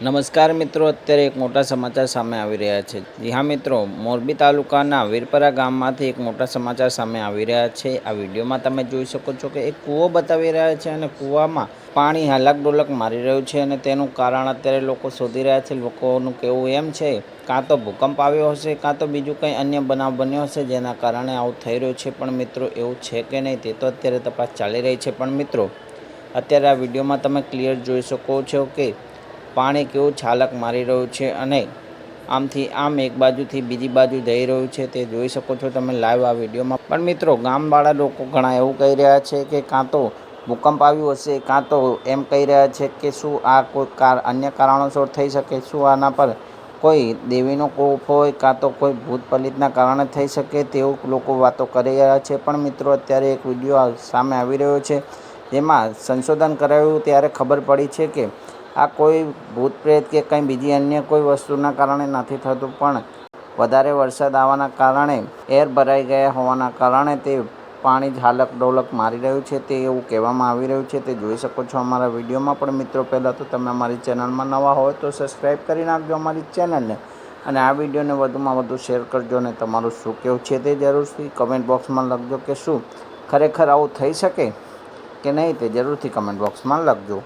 નમસ્કાર મિત્રો, અત્યારે એક મોટા સમાચાર સામે આવી રહ્યા છે. જી હા મિત્રો, મોરબી તાલુકાના વીરપરા ગામમાંથી એક મોટા સમાચાર સામે આવી રહ્યા છે. આ વિડીયોમાં તમે જોઈ શકો છો કે એક કૂવો બતાવી રહ્યા છે અને કૂવામાં પાણી હાલક ડોલક મારી રહ્યું છે અને તેનું કારણ અત્યારે લોકો શોધી રહ્યા છે. લોકોનું કહેવું એમ છે કાં તો ભૂકંપ આવ્યો હશે, કાં તો બીજું કંઈ અન્ય બનાવ બન્યો હશે જેના કારણે આવું થઈ રહ્યું છે. પણ મિત્રો એવું છે કે નહીં તે તો અત્યારે તપાસ ચાલી રહી છે. પણ મિત્રો અત્યારે આ વિડીયોમાં તમે ક્લિયર જોઈ શકો છો કે પાણી કેવું છાલક મારી રહ્યું છે અને આમથી આમ એક બાજુથી બીજી બાજુ જઈ રહ્યું છે તે જોઈ શકો છો તમે લાઈવ આ વિડીયોમાં. પણ મિત્રો ગામવાળા લોકો ઘણા એવું કહી રહ્યા છે કે કાં તો ભૂકંપ આવ્યું હશે, કાં તો એમ કહી રહ્યા છે કે શું આ કોઈ અન્ય કારણોસર થઈ શકે, શું આના પર કોઈ દેવીનો કોપ હોય, કાં તો કોઈ ભૂત પલિતના કારણે થઈ શકે તેવું લોકો વાતો કરી રહ્યા છે. પણ મિત્રો અત્યારે એક વિડીયો સામે આવી રહ્યો છે જેમાં સંશોધન કરાયું ત્યારે ખબર પડી છે કે આ કોઈ ભૂત પ્રેત કે કંઈ બીજી અન્ય કોઈ વસ્તુના કારણે નથી થતું, પણ વધારે વરસાદ આવવાના કારણે એર ભરાઈ ગયા હોવાના કારણે તે પાણી ઝાલક ડોલક મારી રહ્યું છે તે એવું કહેવામાં આવી રહ્યું છે. તે જોઈ શકો છો અમારા વિડીયોમાં. પણ મિત્રો પહેલાં તો તમે અમારી ચેનલમાં નવા હોય તો સબસ્ક્રાઈબ કરી નાખજો અમારી ચેનલને અને આ વિડીયોને વધુમાં વધુ શેર કરજો અને તમારું શું કહેવું છે તે જરૂરથી કમેન્ટ બોક્સમાં લખજો કે શું ખરેખર આવું થઈ શકે કે નહીં તે જરૂરથી કમેન્ટ બોક્સમાં લખજો.